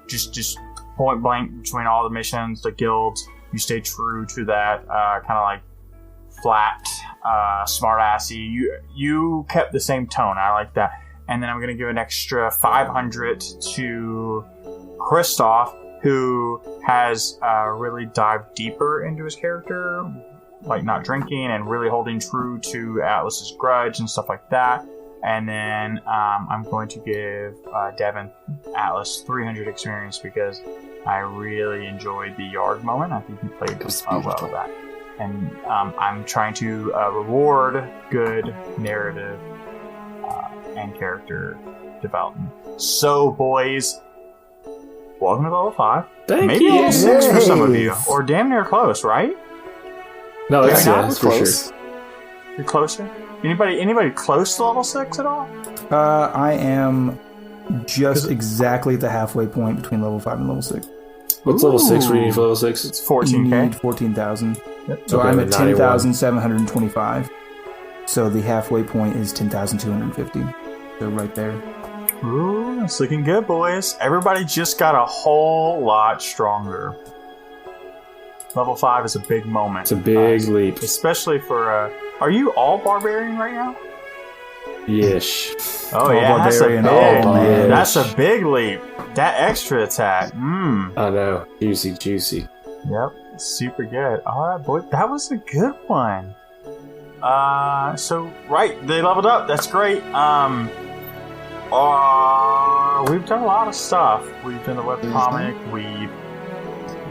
S1: Just point blank between all the missions, the guilds, you stay true to that kind of like flat, smart-assy. You kept the same tone. I like that. And then I'm going to give an extra 500 to Kristoff, who has really dived deeper into his character, like not drinking and really holding true to Atlas's grudge and stuff like that. And then I'm going to give Devin Atlas 300 experience because I really enjoyed the Yarg moment. I think he played well with that. And I'm trying to reward good narrative and character development. So, boys, welcome to level 5. Maybe level 6 for some of you, or damn near close, right?
S3: No, that's for sure.
S1: You're closer? Anybody close to level 6 at all?
S2: I am just exactly at the halfway point between level 5 and level 6.
S3: What's level 6 for you need for level 6?
S1: It's 14K.
S2: You need 14,000.
S1: Yep.
S2: So I'm at 10,725. So the halfway point is 10,250. So right there.
S1: Ooh, it's looking good, boys. Everybody just got a whole lot stronger. Level 5 is a big moment.
S3: It's a big leap.
S1: Especially for... are you all barbarian right now?
S3: Yes.
S1: Oh, yeah, that's a big leap. That extra attack.
S3: I know. Juicy.
S1: Yep. Super good. All right, boy. That was a good one. So, right. They leveled up. That's great. We've done a lot of stuff. We've done a webcomic. We've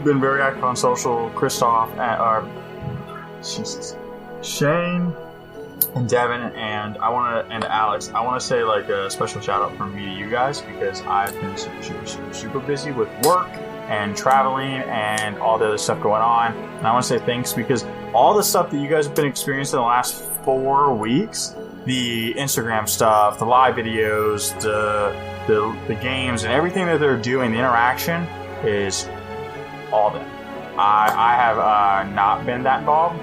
S1: been very active on social. Kristoff Shane and Devin and Alex. I want to say like a special shout out from me to you guys because I've been super busy with work and traveling and all the other stuff going on. And I want to say thanks because all the stuff that you guys have been experiencing in the last 4 weeks, the Instagram stuff, the live videos, the games, and everything that they're doing, the interaction is all that. I have not been that involved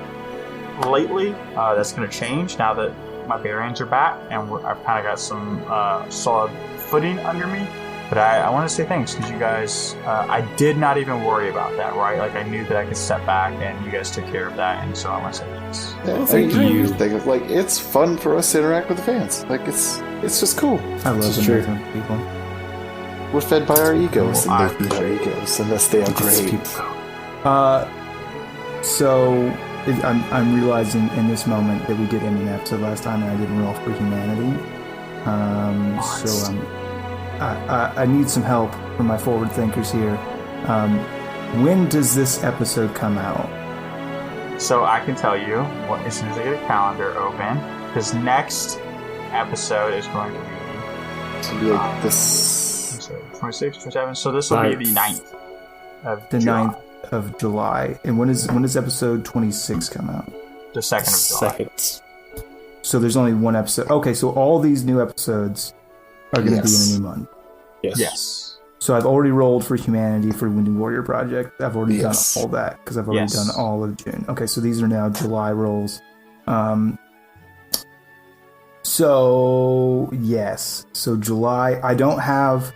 S1: lately. That's going to change now that my bearings are back and I've kind of got some solid footing under me. But I want to say thanks because you guys, I did not even worry about that, right? Like I knew that I could step back and you guys took care of that, and so I want to say thanks.
S4: Yeah, thank you. Like it's fun for us to interact with the fans. Like it's just cool.
S2: I love interacting with people.
S4: We're fed by our egos, and they feed our egos, and thus they are great.
S2: So I'm realizing in this moment that we did end an episode last time, and I didn't roll for humanity. So I need some help from my forward thinkers here. When does this episode come out?
S1: So I can tell you as soon as I get a calendar open, because next episode is going to be
S4: like this
S1: 26, 27. So this will be the 9th of
S2: the
S1: July.
S2: 9th of July. And when does episode 26 come out?
S1: The 2nd of July.
S2: So there's only one episode. Okay, so all these new episodes are going to be in a new month.
S1: Yes.
S2: So I've already rolled for humanity for Wounded Warrior Project. I've already done all that because I've already done all of June. Okay, so these are now July rolls. So July. I don't have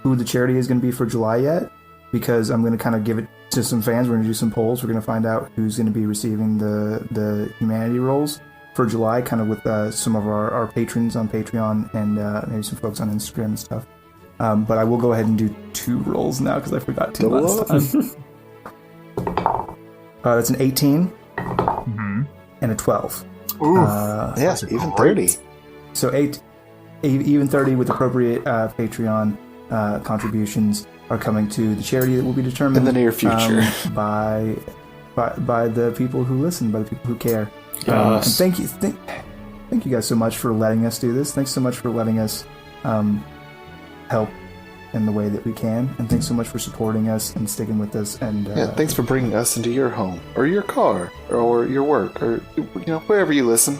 S2: who the charity is going to be for July yet because I'm going to kind of give it to some fans. We're going to do some polls. We're going to find out who's going to be receiving the humanity rolls for July, kind of with some of our patrons on Patreon and maybe some folks on Instagram and stuff. But I will go ahead and do 2 rolls now because I forgot to last time. That's an 18 and a 12.
S1: Ooh,
S4: even 30.
S2: So even 30 with appropriate Patreon contributions are coming to the charity that will be determined
S4: in the near future
S2: by the people who listen, by the people who care. And thank you guys so much for letting us do this. Thanks so much for letting us help in the way that we can. And thanks so much for supporting us and sticking with us. And
S4: thanks for bringing us into your home or your car or your work or wherever you listen.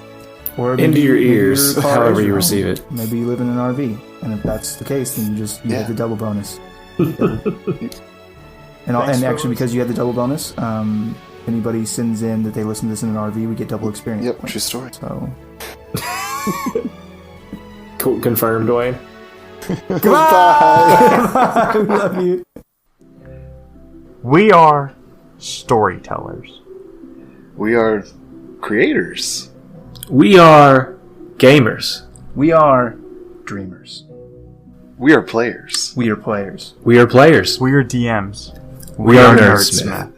S2: Or
S3: into your ears, however you receive it.
S2: Maybe you live in an RV, and if that's the case, then you have the double bonus. And actually, because you have the double bonus, anybody sends in that they listen to this in an RV, we get double experience.
S4: Yep,
S2: points.
S4: true story.
S2: So,
S3: Cool. Confirmed, Dwayne.
S2: goodbye. We love you.
S6: We are storytellers.
S4: We are creators.
S3: We are gamers.
S2: We are dreamers.
S4: We are players.
S2: We are players.
S3: We are players.
S6: We are DMs.
S3: We are Nerdsmith.